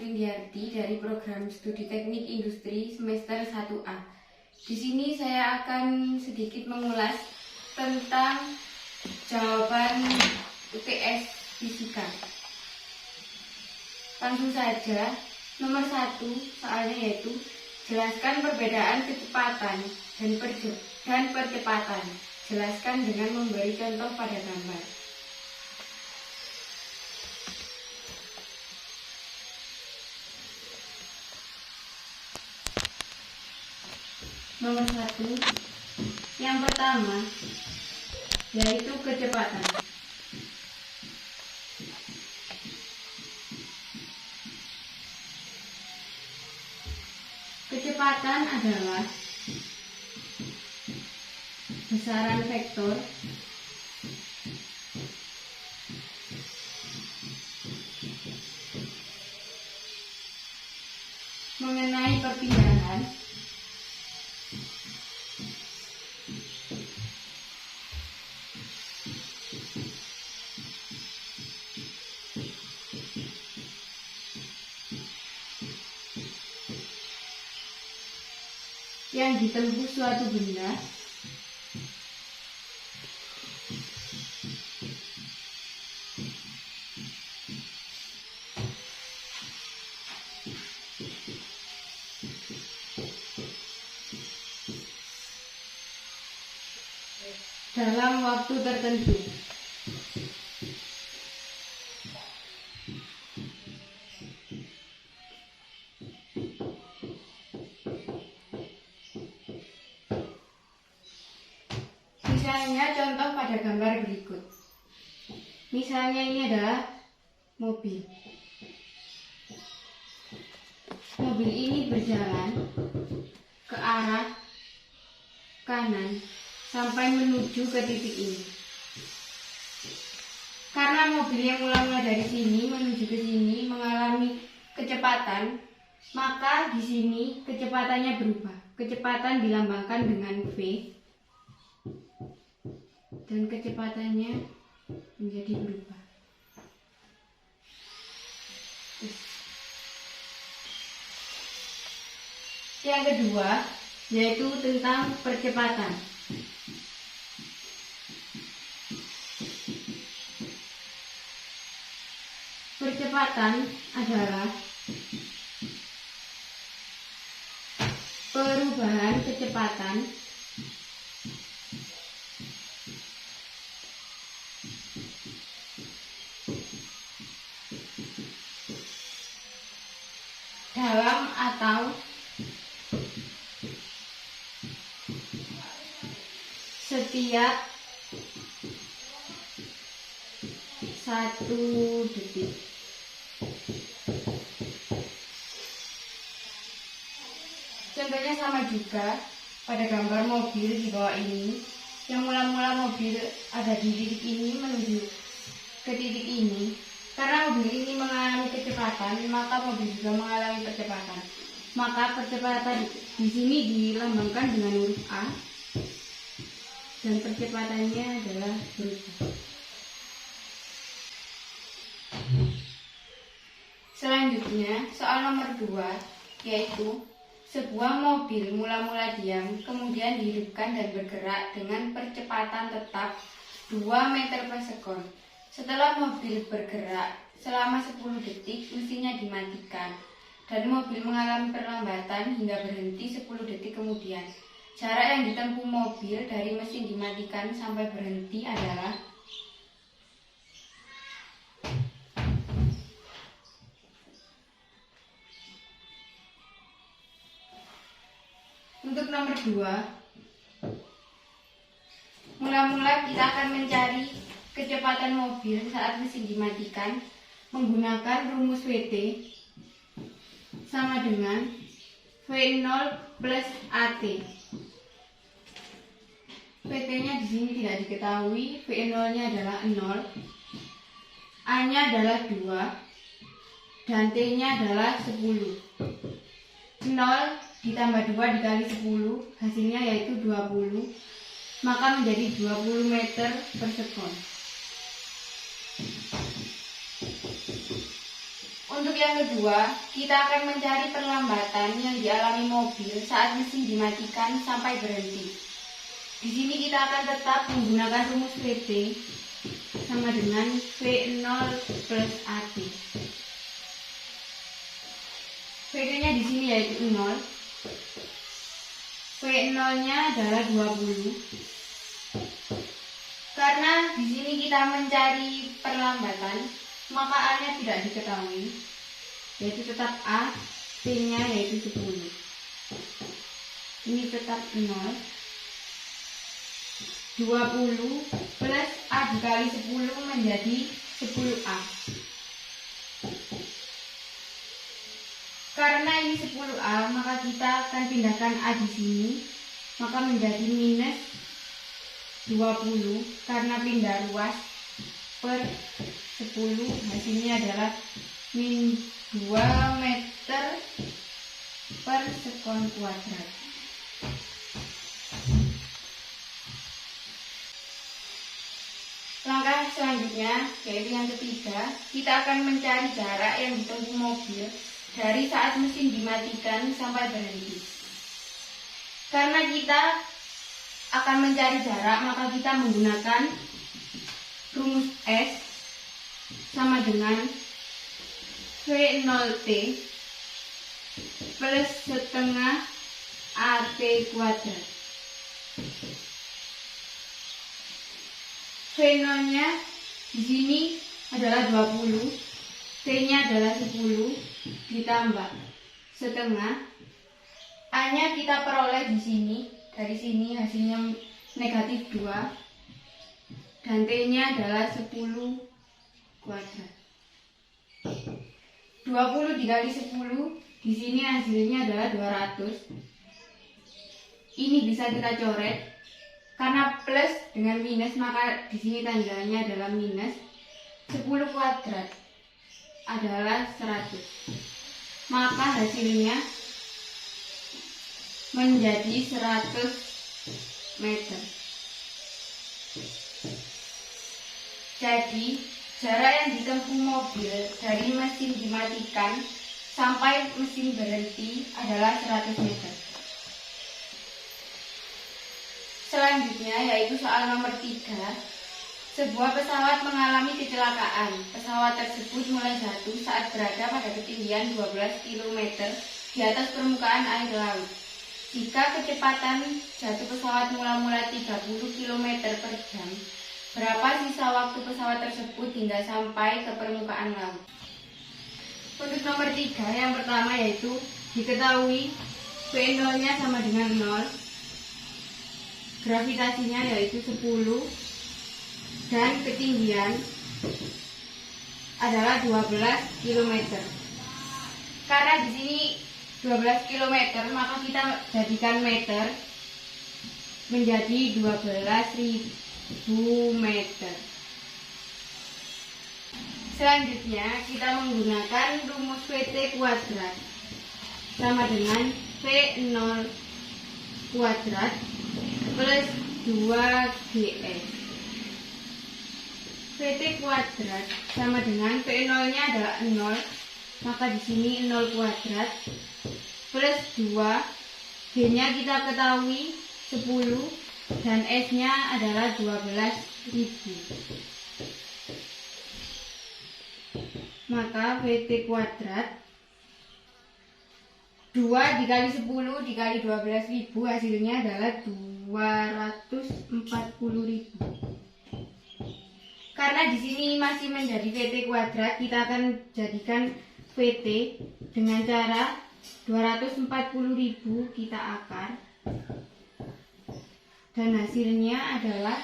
Indiarti dari program studi teknik industri semester 1A. Di sini saya akan sedikit mengulas tentang jawaban UTS fisika. Langsung saja, nomor 1 soalnya yaitu jelaskan perbedaan kecepatan dan percepatan. Jelaskan dengan memberi contoh pada gambar. Nomor 1, yang pertama yaitu kecepatan. Kecepatan adalah besaran vektor mengenai perpindahan yang ditempuh suatu benda dalam waktu tertentu. Misalnya contoh pada gambar berikut. Misalnya ini adalah mobil. Mobil ini berjalan ke arah kanan sampai menuju ke titik ini. Karena mobil yang mula-mula dari sini menuju ke sini mengalami kecepatan, maka di sini kecepatannya berubah. Kecepatan dilambangkan dengan V dan kecepatannya menjadi berubah. Yang kedua yaitu tentang percepatan. Percepatan adalah perubahan kecepatan dalam atau setiap 1 detik. Contohnya sama juga pada gambar mobil di bawah ini, yang mula-mula mobil ada di titik ini menuju ke titik ini. Karena mobil ini mengalami kecepatan, maka mobil juga mengalami percepatan. Maka percepatan di sini dilambangkan dengan huruf A dan percepatannya adalah berubah. Selanjutnya, soal nomor 2 yaitu sebuah mobil mula-mula diam, kemudian dihidupkan dan bergerak dengan percepatan tetap 2 meter per sekon. Setelah mobil bergerak selama 10 detik, mesinnya dimatikan dan mobil mengalami perlambatan hingga berhenti 10 detik kemudian. Jarak yang ditempuh mobil dari mesin dimatikan sampai berhenti adalah untuk nomor 2. Mula-mula kita akan mencari kecepatan mobil saat mesin dimatikan menggunakan rumus VT sama dengan V0 plus AT. VT-nya di sini tidak diketahui, V0-nya adalah 0, A-nya adalah 2, dan T-nya adalah 10. 0 ditambah 2 dikali 10, hasilnya yaitu 20, maka menjadi 20 meter per sekon. Untuk yang kedua, kita akan mencari perlambatan yang dialami mobil saat mesin dimatikan sampai berhenti. Di sini kita akan tetap menggunakan rumus VT sama dengan V0 plus AT. VT-nya di sini yaitu 0. V0-nya adalah 20. Karena di sini kita mencari perlambatan, maka A-nya tidak diketahui, yaitu tetap A, T-nya yaitu 10. Ini tetap 0. 20 plus A dikali 10 menjadi 10A. Karena ini 10A, maka kita akan pindahkan A di sini, maka menjadi minus 20 karena pindah ruas per 10, hasilnya adalah min 2 meter per sekon kuadrat. Langkah selanjutnya, yaitu yang ketiga, kita akan mencari jarak yang ditempuh mobil dari saat mesin dimatikan sampai berhenti. Karena kita akan mencari jarak, maka kita menggunakan rumus S sama dengan V0T plus setengah AT kuadrat. V0-nya di sini adalah 20, T-nya adalah 10, ditambah setengah. A-nya kita peroleh di sini, dari sini hasilnya negatif 2, dan T-nya adalah 10 kuadrat. 20 dikali 10, di sini hasilnya adalah 200. Ini bisa kita coret, karena plus dengan minus, maka di sini tandanya adalah minus. 10 kuadrat adalah 100. Maka hasilnya menjadi 100 meter. Jadi, jarak yang ditempuh mobil dari mesin dimatikan sampai mesin berhenti adalah 100 meter. Selanjutnya yaitu soal nomor 3. Sebuah pesawat mengalami kecelakaan. Pesawat tersebut mulai jatuh saat berada pada ketinggian 12 km di atas permukaan air laut. Jika kecepatan jatuh pesawat mula-mula 30 km per jam, berapa sisa waktu pesawat tersebut hingga sampai ke permukaan laut? Untuk nomor 3, yang pertama yaitu diketahui V0-nya sama dengan 0, gravitasinya yaitu 10, dan ketinggian adalah 12 km. Karena di sini 12 km, maka kita jadikan meter menjadi 12.000 meter. Selanjutnya kita menggunakan rumus VT kuadrat sama dengan V0 kuadrat plus 2GS. VT kuadrat sama dengan V0-nya adalah 0, maka di sini 0 kuadrat plus 2, G-nya kita ketahui 10, dan S-nya adalah 12.000. Maka VT kuadrat 2 dikali 10 dikali 12.000, hasilnya adalah 240.000. Karena di sini masih menjadi VT kuadrat, kita akan jadikan VT dengan cara 240.000 kita akar, dan hasilnya adalah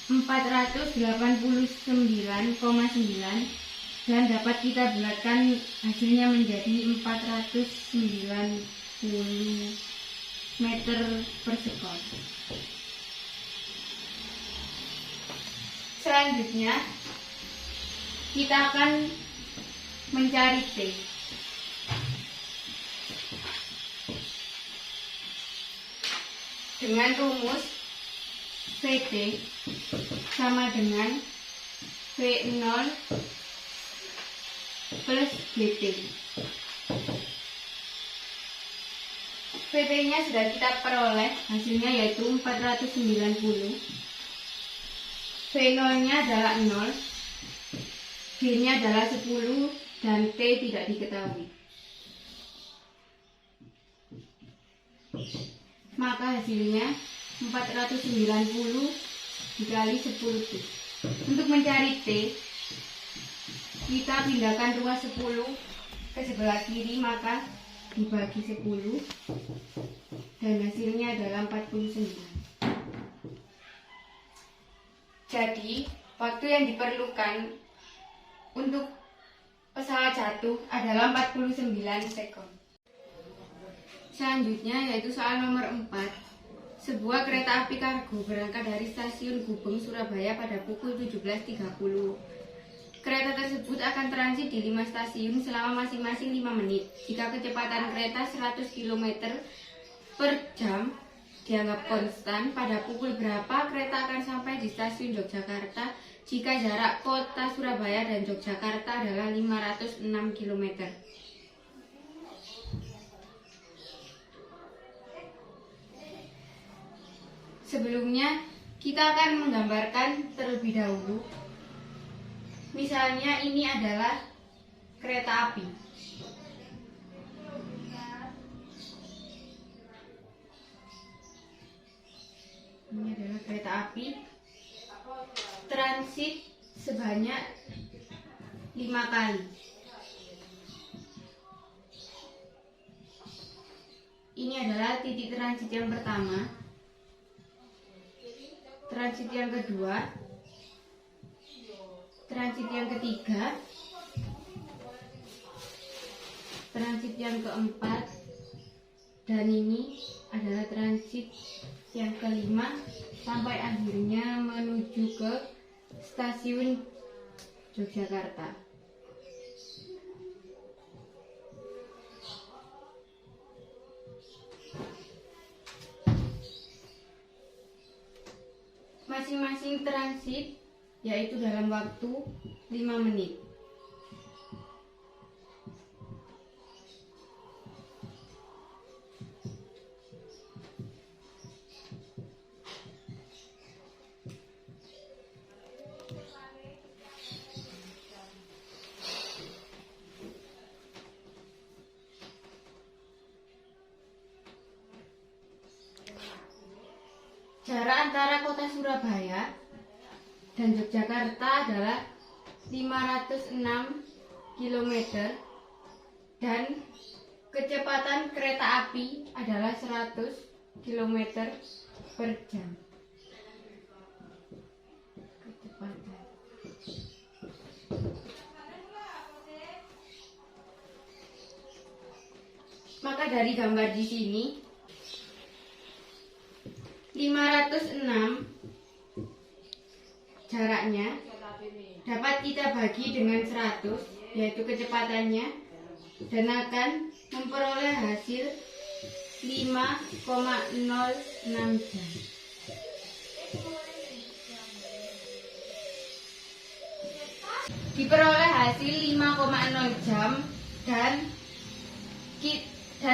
489,9, dan dapat kita bulatkan hasilnya menjadi 490 meter per sekon. Selanjutnya kita akan mencari T. Dengan rumus VT sama dengan V0 plus VP. VP-nya sudah kita peroleh, hasilnya yaitu 490. V0-nya adalah 0, G-nya adalah 10, dan T tidak diketahui. Maka hasilnya 490 dikali 10 T. Untuk mencari T, kita pindahkan ruas 10 ke sebelah kiri, maka dibagi 10, dan hasilnya adalah 49. Jadi, waktu yang diperlukan untuk pesawat jatuh adalah 49 sekon. Selanjutnya yaitu soal nomor 4. Sebuah kereta api kargo berangkat dari stasiun Gubeng, Surabaya pada pukul 17.30. Kereta tersebut akan transit di 5 stasiun selama masing-masing 5 menit. Jika kecepatan kereta 100 km per jam dianggap konstan, pada pukul berapa kereta akan sampai di stasiun Yogyakarta jika jarak kota Surabaya dan Yogyakarta adalah 506 km. Sebelumnya, kita akan menggambarkan terlebih dahulu. Misalnya ini adalah kereta api. Ini adalah kereta api transit sebanyak 5 kali. Ini adalah titik transit yang pertama, transit yang kedua, transit yang ketiga, transit yang keempat, dan ini adalah transit yang kelima sampai akhirnya menuju ke stasiun Yogyakarta. Masing-masing transit yaitu dalam waktu 5 menit. Jarak antara kota Surabaya dan Yogyakarta adalah 506 km dan kecepatan kereta api adalah 100 km per jam. Kecepatan. Maka dari gambar di sini 506 jaraknya dapat kita bagi dengan 100, yaitu kecepatannya, dan akan memperoleh hasil 5,06 jam. Diperoleh hasil 5,0 jam dan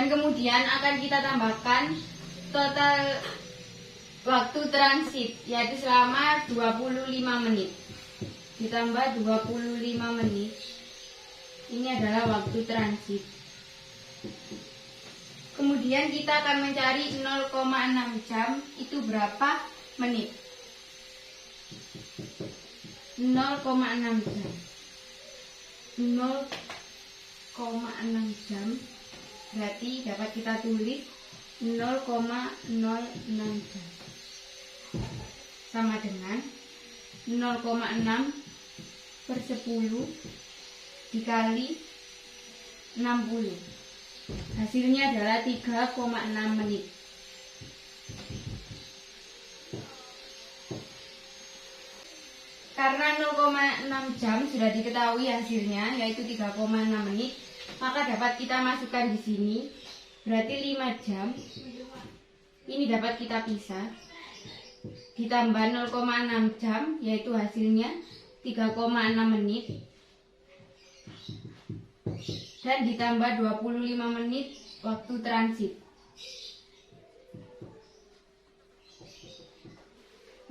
kemudian akan kita tambahkan total waktu transit, yaitu selama 25 menit. Ditambah 25 menit. Ini adalah waktu transit. Kemudian kita akan mencari 0,6 jam itu berapa menit. 0,6 jam. 0,6 jam berarti dapat kita tulis 0,06 jam. Sama dengan 0,6 per 10 dikali 60. Hasilnya adalah 3,6 menit. Karena 0,6 jam sudah diketahui hasilnya, yaitu 3,6 menit, maka dapat kita masukkan di sini. Berarti 5 jam. Ini dapat kita pisah. Ditambah 0,6 jam, yaitu hasilnya 3,6 menit. dan ditambah 25 menit waktu transit.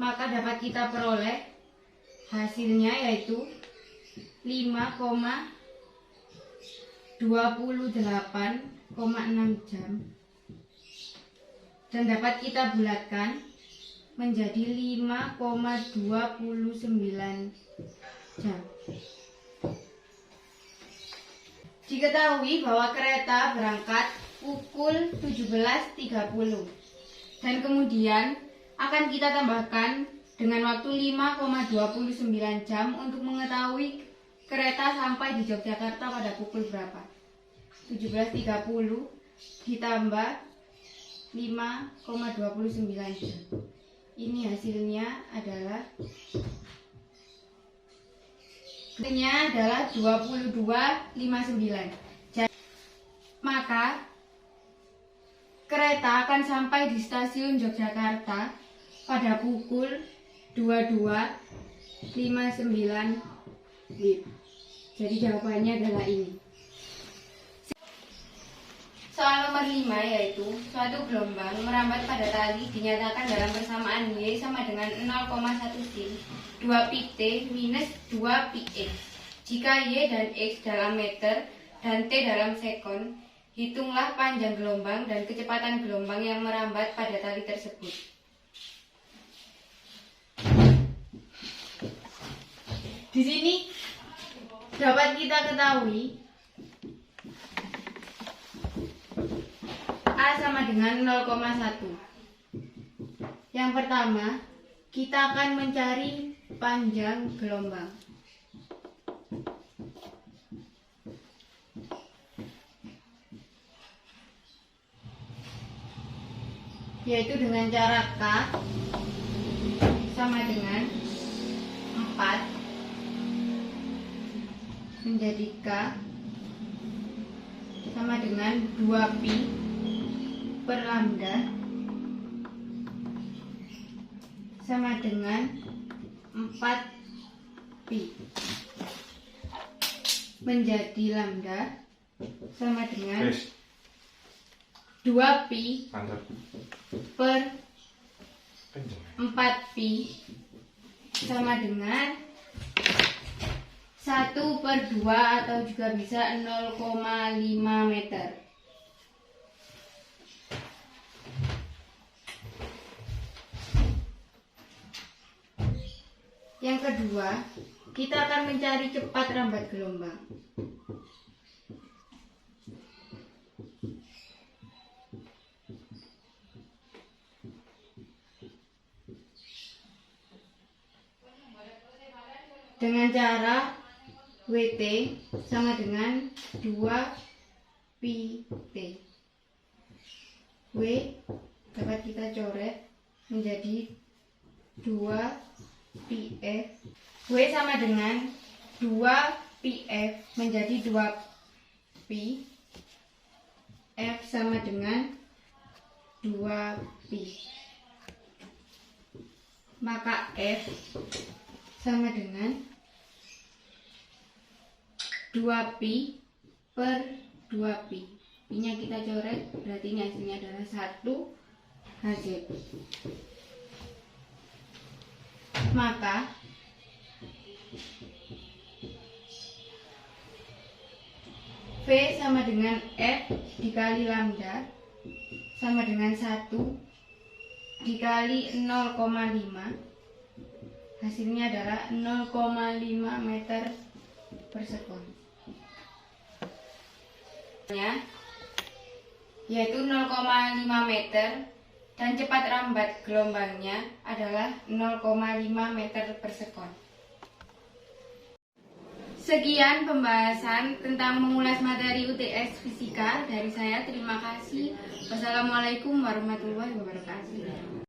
Maka dapat kita peroleh hasilnya yaitu 5,28,6 jam, dan dapat kita bulatkan menjadi 5,29 jam. Diketahui bahwa kereta berangkat pukul 17.30 dan kemudian akan kita tambahkan dengan waktu 5,29 jam untuk mengetahui kereta sampai di Yogyakarta pada pukul berapa. 17.30 ditambah 5,29 jam. Ini hasilnya adalah 22.59. Maka kereta akan sampai di stasiun Yogyakarta pada pukul 22.59 WIB. Jadi jawabannya adalah ini. Soal nomor 5 yaitu suatu gelombang merambat pada tali dinyatakan dalam persamaan Y sama dengan 0,1 sin 2 pi T minus 2 pi X. Jika Y dan X dalam meter dan T dalam sekon, hitunglah panjang gelombang dan kecepatan gelombang yang merambat pada tali tersebut. Di sini dapat kita ketahui A sama dengan 0,1. Yang pertama, kita akan mencari panjang gelombang. Yaitu dengan cara K sama dengan 4 menjadi K sama dengan 2 pi per lambda sama dengan 4 pi menjadi lambda sama dengan 2 pi per 4 pi sama dengan 1/2 atau juga bisa 0,5 meter. Yang kedua, kita akan mencari cepat rambat gelombang. Dengan cara WT sama dengan 2 pi T. W dapat kita coret menjadi 2 pi F. W sama dengan 2 pi F menjadi 2 pi. F sama dengan 2 pi. Maka F sama dengan 2 pi per 2 pi. Pi-nya kita coret, berarti ini hasilnya adalah 1 Hz. Maka V sama dengan F dikali lambda sama dengan 1 dikali 0,5. Hasilnya adalah 0,5 meter per sekon. Yaitu 0,5 meter dan cepat rambat gelombangnya adalah 0,5 meter per sekon. Sekian pembahasan tentang mengulas materi UTS Fisika dari saya. Terima kasih. Wassalamualaikum warahmatullahi wabarakatuh.